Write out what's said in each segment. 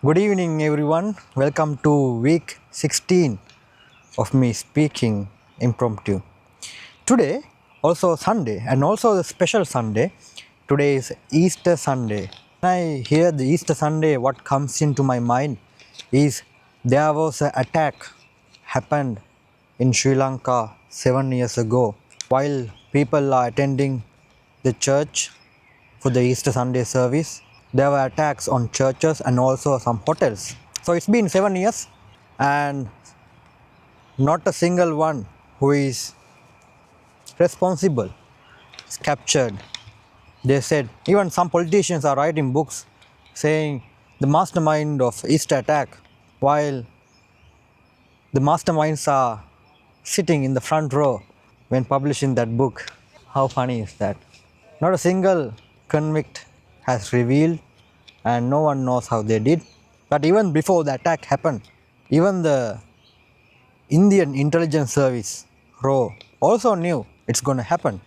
Good evening, everyone. Welcome to week 16 of me speaking impromptu. Today, also Sunday, and also a special Sunday. Today is Easter Sunday. When I hear the Easter Sunday, what comes into my mind is there was an attack happened in Sri Lanka 7 years ago while people are attending the church for the Easter Sunday service. There were attacks on churches and also some hotels. So it's been 7 years and not a single one who is responsible is captured. They said even some politicians are writing books saying the mastermind of Easter attack, while the masterminds are sitting in the front row when publishing that book. How funny is that? Not a single convict has revealed, and no one knows how they did. But even before the attack happened, even the Indian intelligence service RAW also knew it's going to happen.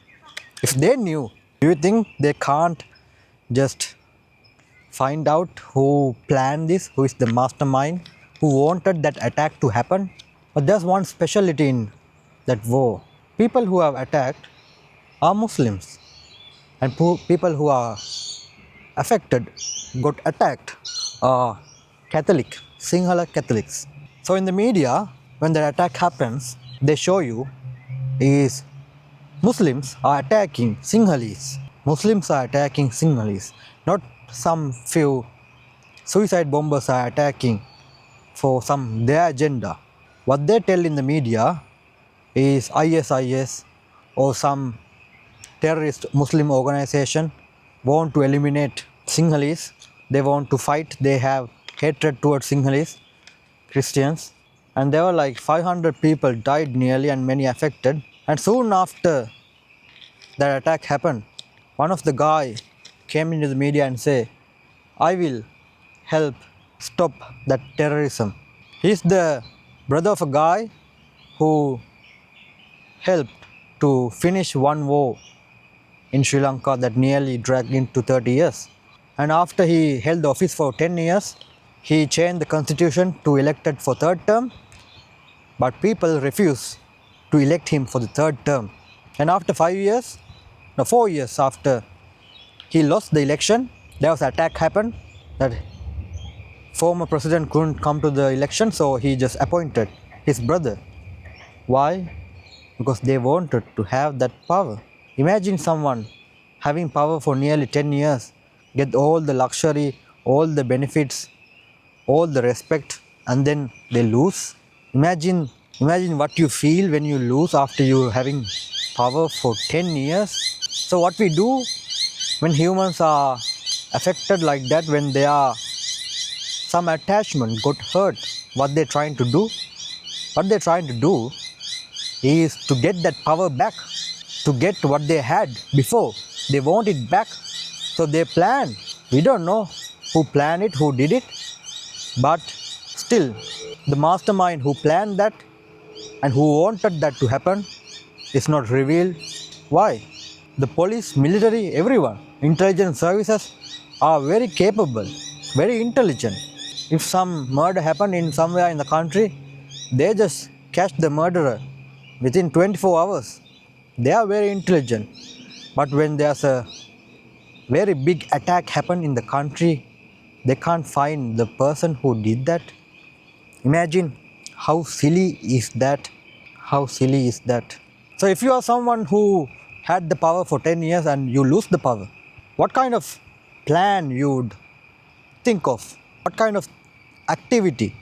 If they knew, do you think they can't just find out who planned this, who is the mastermind, who wanted that attack to happen? But there's one specialty in that war. People who have attacked are Muslims, and people who are affected, got attacked, are Catholic, Sinhala Catholics. So in the media, when the attack happens, they show you is Muslims are attacking Sinhalese. Muslims are attacking Sinhalese. Not some few suicide bombers are attacking for some their agenda. What they tell in the media is ISIS or some terrorist Muslim organization want to eliminate Sinhalese. They want to fight. They have hatred towards Sinhalese Christians. And there were like 500 people died nearly and many affected. And soon after that attack happened, one of the guy came into the media and say, I will help stop that terrorism. He's the brother of a guy who helped to finish one war in Sri Lanka that nearly dragged into 30 years. And after he held the office for 10 years, he changed the constitution to elected for third term, but people refused to elect him for the third term. And after 4 years after he lost the election, there was an attack happened that former president couldn't come to the election, so he just appointed his brother. Why? Because they wanted to have that power. Imagine someone having power for nearly 10 years, get all the luxury, all the benefits, all the respect, and then they lose. Imagine what you feel when you lose after you having power for 10 years. So what we do when humans are affected like that, when they are some attachment got hurt, what they're trying to do? What they're trying to do is to get that power back, to get what they had before. They want it back. So they plan. We don't know who planned it, who did it, but still the mastermind who planned that and who wanted that to happen is not revealed. Why? The police, military, everyone, intelligence services are very capable, very intelligent. If some murder happened in somewhere in the country, they just catch the murderer within 24 hours. They are very intelligent. But when there's a very big attack happen in the country, they can't find the person who did that. Imagine how silly is that? How silly is that? So if you are someone who had the power for 10 years and you lose the power, what kind of plan you would think of? What kind of activity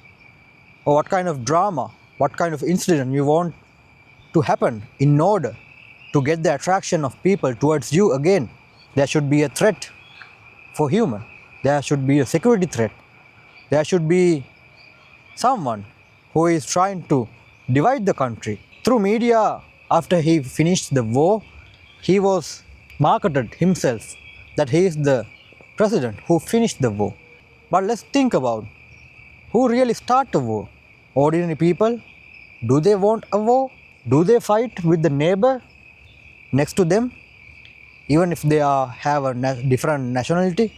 or what kind of drama, what kind of incident you want to happen in order to get the attraction of people towards you again? There should be a threat for human. There should be a security threat. There should be someone who is trying to divide the country. Through media, after he finished the war, he was marketed himself that he is the president who finished the war. But let's think about who really started a war. Ordinary people? Do they want a war? Do they fight with the neighbor next to them, even if they have a different nationality?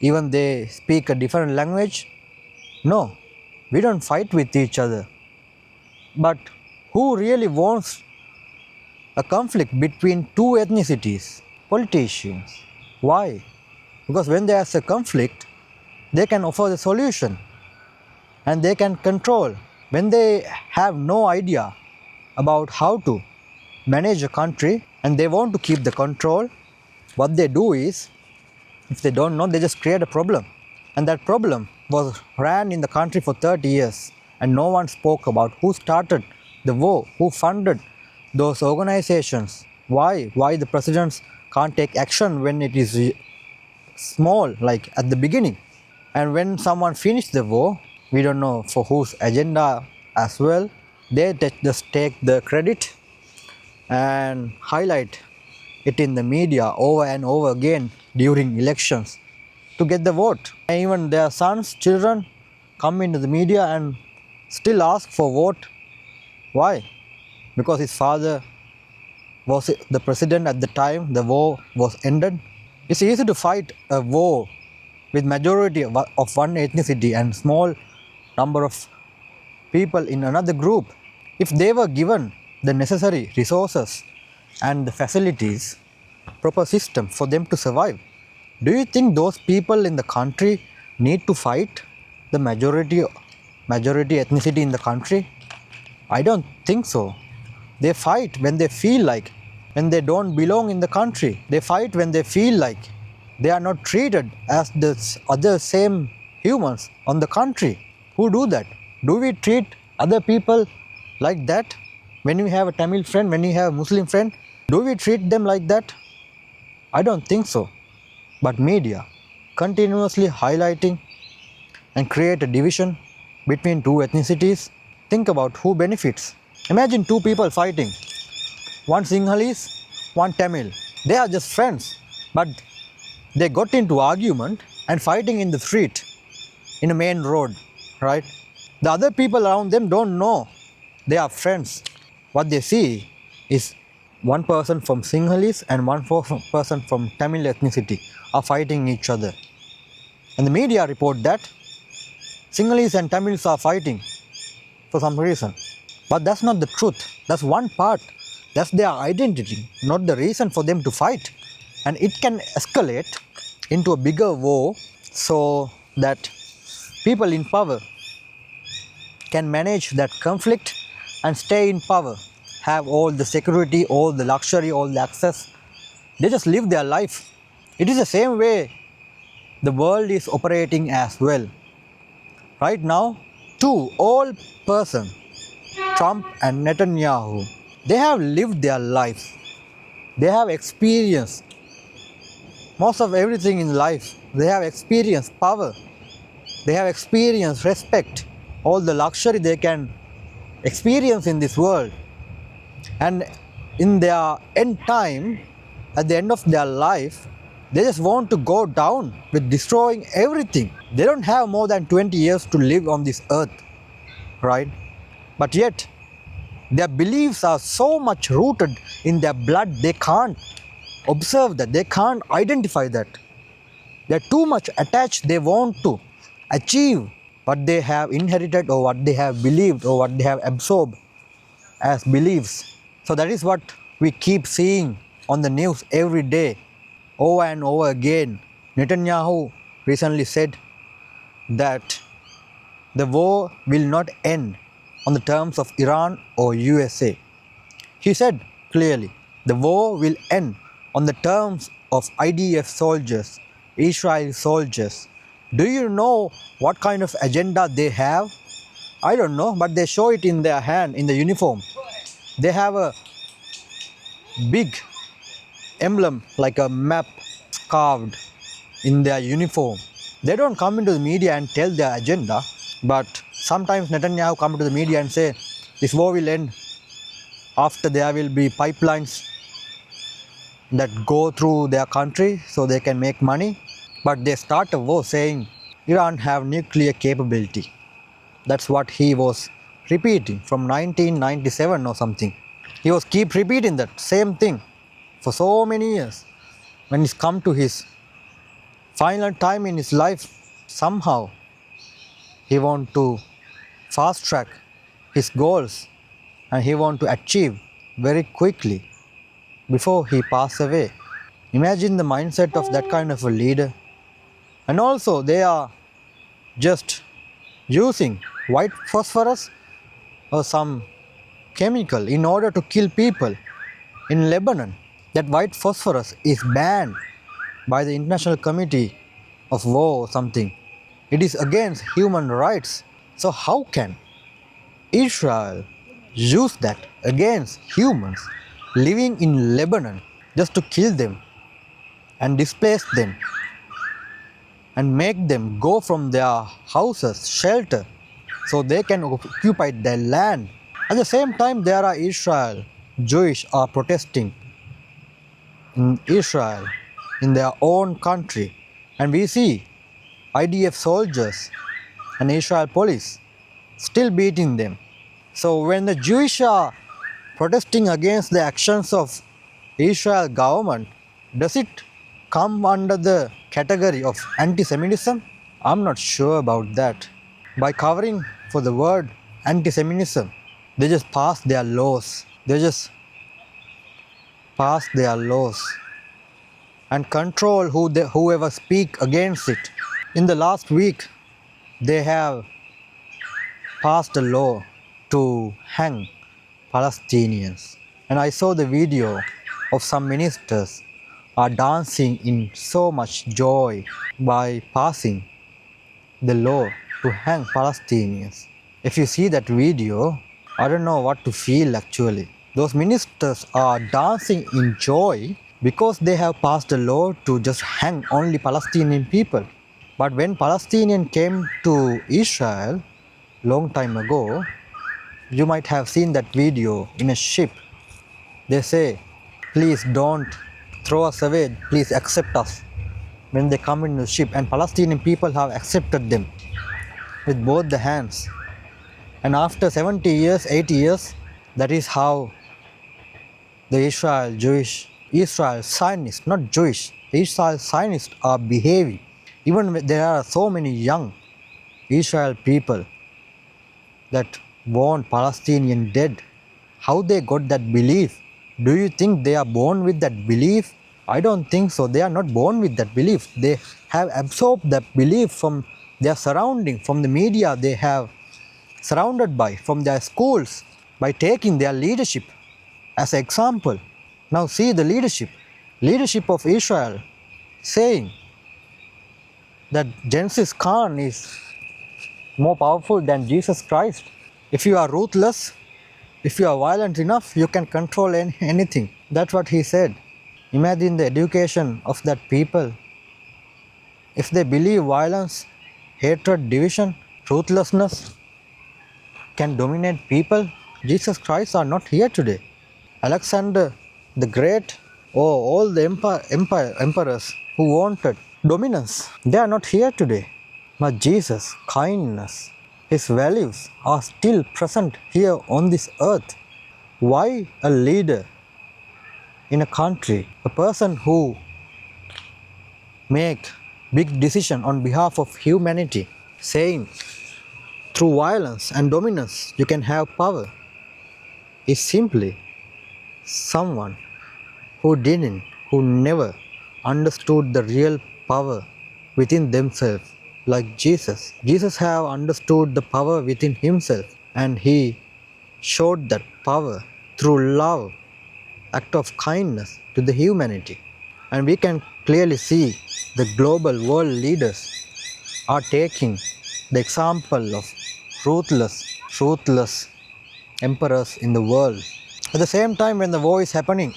even they speak a different language? No, we don't fight with each other. But who really wants a conflict between two ethnicities? Politicians. Why? Because when there's a conflict, they can offer the solution and they can control. When they have no idea about how to manage a country and they want to keep the control, what they do is, if they don't know, they just create a problem. And that problem was ran in the country for 30 years and no one spoke about who started the war, who funded those organizations, why the presidents can't take action when it is small, like at the beginning. And when someone finished the war, we don't know for whose agenda as well, they just take the credit and highlight it in the media over and over again during elections to get the vote. And even their sons, children come into the media and still ask for vote. Why? Because his father was the president at the time the war was ended. It's easy to fight a war with majority of one ethnicity and small number of people in another group. If they were given the necessary resources and the facilities, proper system for them to survive, do you think those people in the country need to fight the majority ethnicity in the country? I don't think so. They fight when they feel like, when they don't belong in the country. They fight when they feel like they are not treated as the other same humans on the country. Who do that? Do we treat other people like that? When you have a Tamil friend, when you have a Muslim friend, do we treat them like that? I don't think so. But media continuously highlighting and create a division between two ethnicities. Think about who benefits. Imagine two people fighting. One Sinhalese, one Tamil. They are just friends, but they got into argument and fighting in the street, in a main road, right? The other people around them don't know they are friends. What they see is one person from Sinhalese and one person from Tamil ethnicity are fighting each other. And the media report that Sinhalese and Tamils are fighting for some reason. But that's not the truth. That's one part. That's their identity, not the reason for them to fight. And it can escalate into a bigger war so that people in power can manage that conflict and stay in power, have all the security, all the luxury, all the access. They just live their life. It is the same way the world is operating as well. Right now, two old persons, Trump and Netanyahu, they have lived their life. They have experienced most of everything in life. They have experienced power. They have experienced respect, all the luxury they can experience in this world. And in their end time, at the end of their life, they just want to go down with destroying everything. They don't have more than 20 years to live on this earth, right? But yet, their beliefs are so much rooted in their blood, they can't observe that, they can't identify that. They're too much attached, they want to achieve what they have inherited or what they have believed or what they have absorbed as beliefs. So that is what we keep seeing on the news every day, over and over again. Netanyahu recently said that the war will not end on the terms of Iran or USA. He said clearly, the war will end on the terms of IDF soldiers, Israel soldiers. Do you know what kind of agenda they have? I don't know, but they show it in their hand, in the uniform. They have a big emblem like a map carved in their uniform. They don't come into the media and tell their agenda, but sometimes Netanyahu come to the media and say this war will end after there will be pipelines that go through their country so they can make money. But they start a war saying Iran have nuclear capability. That's what he was repeating from 1997 or something. He was keep repeating that same thing for so many years. When it's come to his final time in his life, somehow he want to fast track his goals and he want to achieve very quickly before he pass away. Imagine the mindset of that kind of a leader. And also they are just using white phosphorus or some chemical in order to kill people in Lebanon. That white phosphorus is banned by the International Committee of War or something. It is against human rights. So how can Israel use that against humans living in Lebanon just to kill them and displace them and make them go from their houses, shelter, so they can occupy their land? At the same time, there are Israel, Jewish are protesting in Israel, in their own country, and we see IDF soldiers and Israel police still beating them. So when the Jewish are protesting against the actions of Israel government, does it come under the category of anti-Semitism? I'm not sure about that. By covering for the word anti-Semitism, they just pass their laws. They just pass their laws and control whoever speak against it. In the last week, they have passed a law to hang Palestinians. And I saw the video of some ministers are dancing in so much joy by passing the law to hang Palestinians. If you see that video, I don't know what to feel actually. Those ministers are dancing in joy because they have passed a law to just hang only Palestinian people. But when Palestinians came to Israel long time ago, you might have seen that video in a ship. They say, please don't throw us away, please accept us. When they come in the ship, and Palestinian people have accepted them with both the hands. And after 70 years, 80 years, that is how the Israel Zionists, not Jewish, Israel Zionists are behaving. Even when there are so many young Israel people that want Palestinian dead, how they got that belief? Do you think they are born with that belief? I don't think so. They are not born with that belief. They have absorbed that belief from their surrounding, from the media they have surrounded by, from their schools, by taking their leadership as an example. Now see the leadership of Israel saying that Genghis Khan is more powerful than Jesus Christ. If you are ruthless, if you are violent enough, you can control anything. That's what he said. Imagine the education of that people. If they believe violence, hatred, division, ruthlessness can dominate people, Jesus Christ are not here today. Alexander the Great, all the emperors who wanted dominance, they are not here today. But Jesus, kindness, his values are still present here on this earth. Why a leader in a country, a person who make big decision on behalf of humanity, saying through violence and dominance you can have power, is simply someone who never understood the real power within themselves, like Jesus. Jesus have understood the power within himself, and he showed that power through love, act of kindness to the humanity. And we can clearly see the global world leaders are taking the example of ruthless emperors in the world. At the same time, when the war is happening,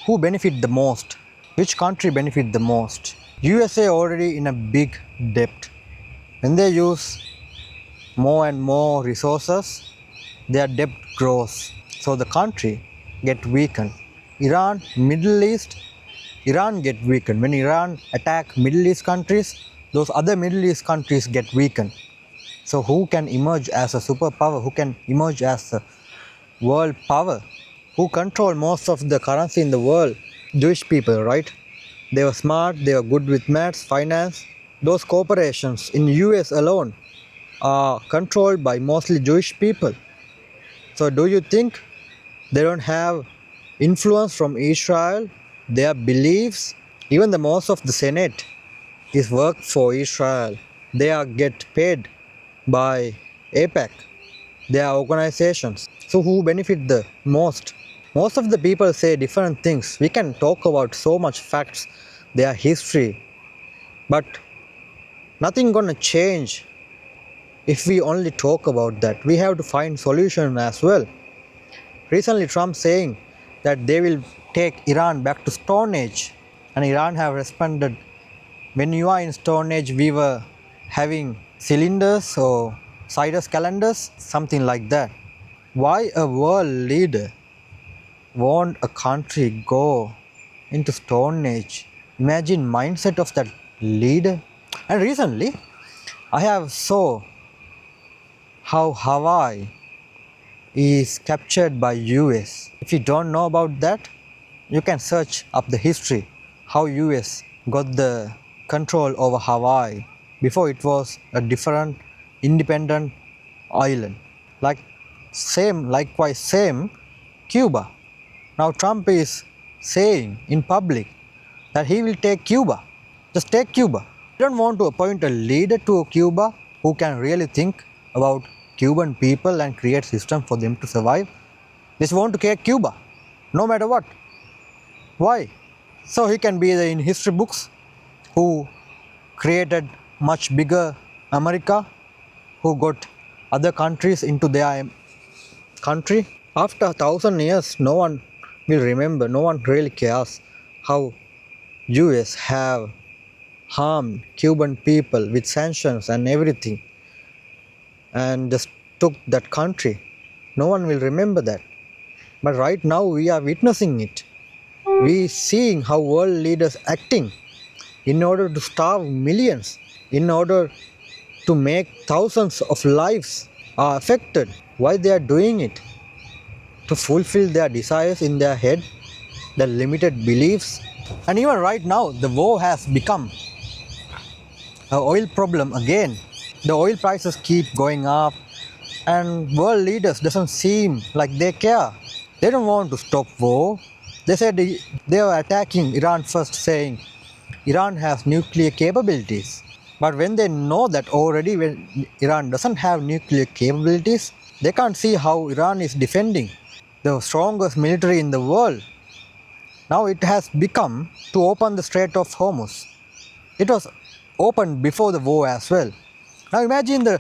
who benefit the most? Which country benefit the most? USA already in a big debt. When they use more and more resources, their debt grows. So the country get weakened. Iran, Middle East, Iran get weakened. When Iran attack Middle East countries, those other Middle East countries get weakened. So who can emerge as a superpower? Who can emerge as a world power? Who control most of the currency in the world? Jewish people, right? They were smart, they were good with maths, finance. Those corporations in US alone are controlled by mostly Jewish people. So do you think they don't have influence from Israel, their beliefs? Even the most of the Senate is work for Israel. They are get paid by APAC, their organizations. So who benefit the most? Most of the people say different things. We can talk about so much facts, their history, but nothing gonna change if we only talk about that. We have to find solution as well. Recently Trump saying that they will take Iran back to Stone Age, and Iran have responded, when you are in Stone Age we were having cylinders or Cyrus calendars, something like that. Why a world leader want a country go into Stone Age? Imagine mindset of that leader. And recently I have saw how Hawaii is captured by US. If you don't know about that, you can search up the history how US got the control over Hawaii. Before it was a different independent island. Likewise same Cuba. Now Trump is saying in public that he will take Cuba. Just take Cuba. You don't want to appoint a leader to Cuba who can really think about Cuban people and create system for them to survive. They just want to take Cuba, no matter what. Why? So he can be in history books who created much bigger America, who got other countries into their country. After 1,000 years, no one will remember, no one really cares how US have harmed Cuban people with sanctions and everything and just took that country. No one will remember that. But right now we are witnessing it. We seeing how world leaders acting in order to starve millions, in order to make thousands of lives are affected. Why they are doing it? To fulfill their desires in their head, their limited beliefs. And even right now the war has become an oil problem again. The oil prices keep going up and world leaders doesn't seem like they care. They don't want to stop war. They said they were attacking Iran first, saying Iran has nuclear capabilities. But when they know that already when Iran doesn't have nuclear capabilities, they can't see how Iran is defending the strongest military in the world. Now it has become to open the Strait of Hormuz. It was opened before the war as well. Now imagine the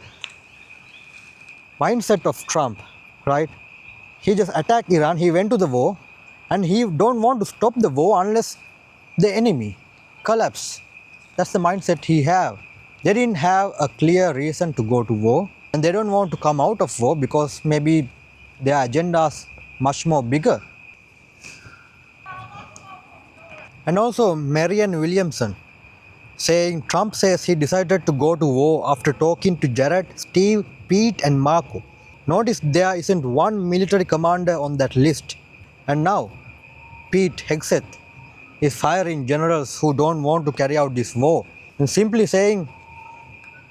mindset of Trump, right? He just attacked Iran, he went to the war, and he don't want to stop the war unless the enemy collapse. That's the mindset he have. They didn't have a clear reason to go to war, and they don't want to come out of war because maybe their agendas much more bigger. And also Marianne Williamson saying Trump says he decided to go to war after talking to Jared, Steve, Pete and Marco. Notice there isn't one military commander on that list. And now Pete Hegseth is firing generals who don't want to carry out this war and simply saying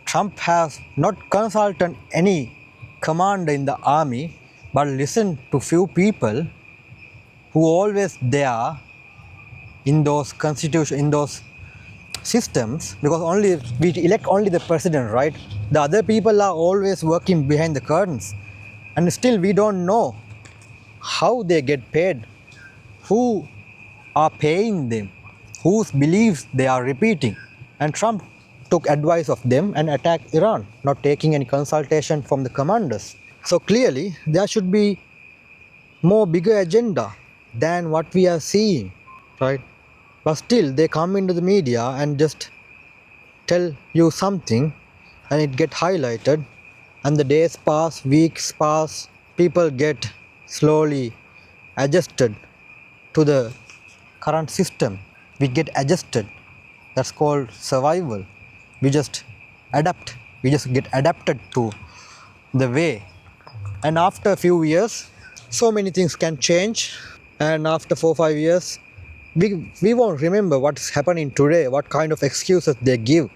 Trump has not consulted any commander in the army but listened to few people who always there in those systems, because only we elect only the president, right? The other people are always working behind the curtains, and still we don't know how they get paid, who are paying them, whose beliefs they are repeating. And Trump took advice of them and attacked Iran, not taking any consultation from the commanders. So clearly there should be more bigger agenda than what we are seeing, right? But still they come into the media and just tell you something and it get highlighted, and the days pass, weeks pass, people get slowly adjusted to the current system. We get adjusted. That's called survival. We just adapt. We just get adapted to the way. And after a few years, so many things can change. And after 4-5 years, we won't remember what's happening today, what kind of excuses they give.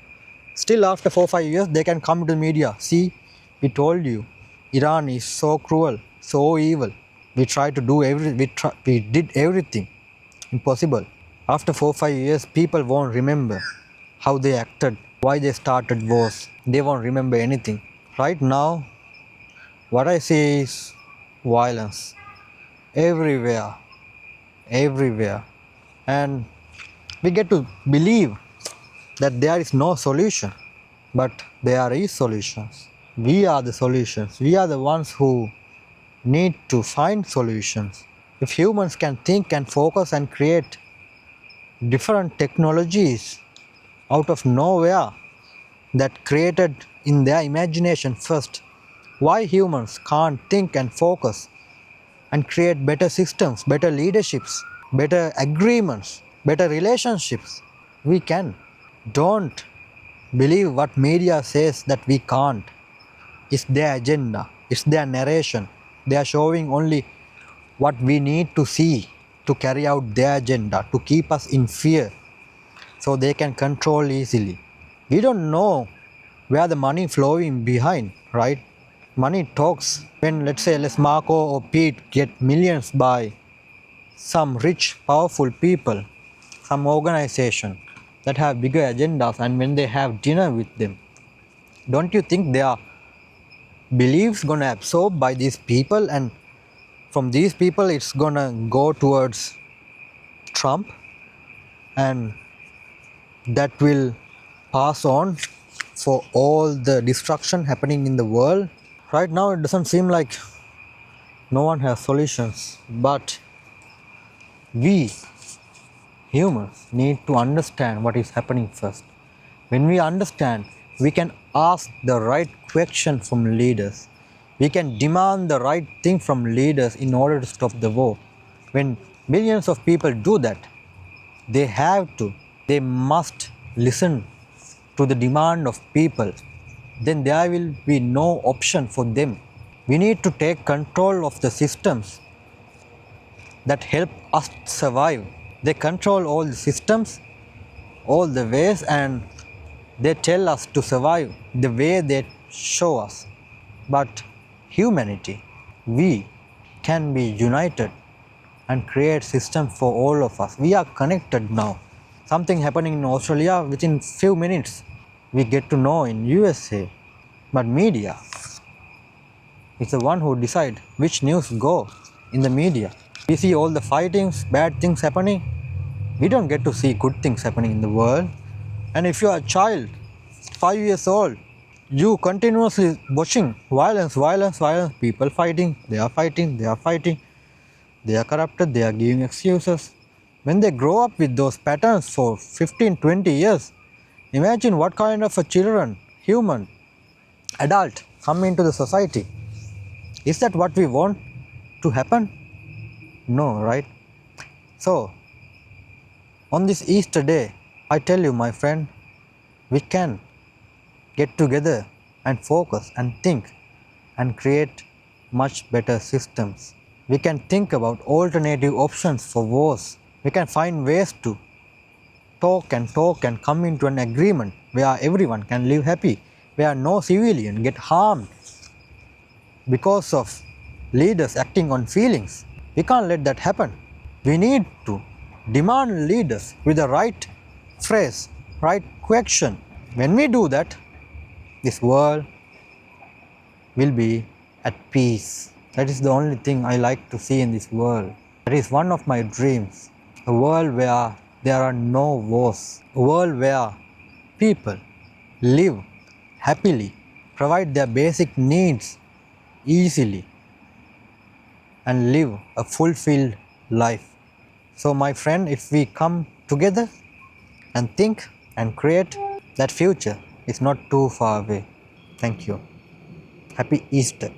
Still, after 4 5 years, they can come to the media. See, we told you, Iran is so cruel, so evil. We tried to do we did everything impossible. After 4 5 years, people won't remember how they acted, why they started wars. They won't remember anything. Right now, what I see is violence everywhere, everywhere, and we get to believe that there is no solution, but there is solutions. We are the solutions. We are the ones who need to find solutions. If humans can think and focus and create different technologies out of nowhere that created in their imagination first, why humans can't think and focus and create better systems, better leaderships, better agreements, better relationships? We can. Don't believe what media says that we can't. It's their agenda, it's their narration. They are showing only what we need to see to carry out their agenda, to keep us in fear so they can control easily. We don't know where the money flowing behind, right? Money talks. When, let's say, Les Marco or Pete get millions by some rich, powerful people, some organization that have bigger agendas, and when they have dinner with them, don't you think their beliefs gonna absorb by these people, and from these people it's gonna go towards Trump, and that will pass on for all the destruction happening in the world? Right now it doesn't seem like no one has solutions, but we humans need to understand what is happening first. When we understand, we can ask the right question from leaders. We can demand the right thing from leaders in order to stop the war. When millions of people do that, they must listen to the demand of people. Then there will be no option for them. We need to take control of the systems that help us survive. They control all the systems, all the ways, and they tell us to survive the way they show us. But humanity, we can be united and create system for all of us. We are connected now. Something happening in Australia, within few minutes we get to know in USA. But media is the one who decide which news go in the media. We see all the fightings, bad things happening. We don't get to see good things happening in the world. And if you are a child, 5 years old, you continuously watching violence, people fighting, they are fighting, they are corrupted, they are giving excuses. When they grow up with those patterns for 15, 20 years, imagine what kind of a children, human, adult come into the society. Is that what we want to happen? No, right? So, on this Easter day, I tell you, my friend, we can get together and focus and think and create much better systems. We can think about alternative options for wars. We can find ways to talk and come into an agreement where everyone can live happy, where no civilian get harmed because of leaders acting on feelings. We can't let that happen. We need to demand leaders with the right phrase, right question. When we do that, this world will be at peace. That is the only thing I like to see in this world. That is one of my dreams. A world where there are no wars. A world where people live happily, provide their basic needs easily, and live a fulfilled life. So my friend, if we come together and think and create, that future is not too far away. Thank you. Happy Easter.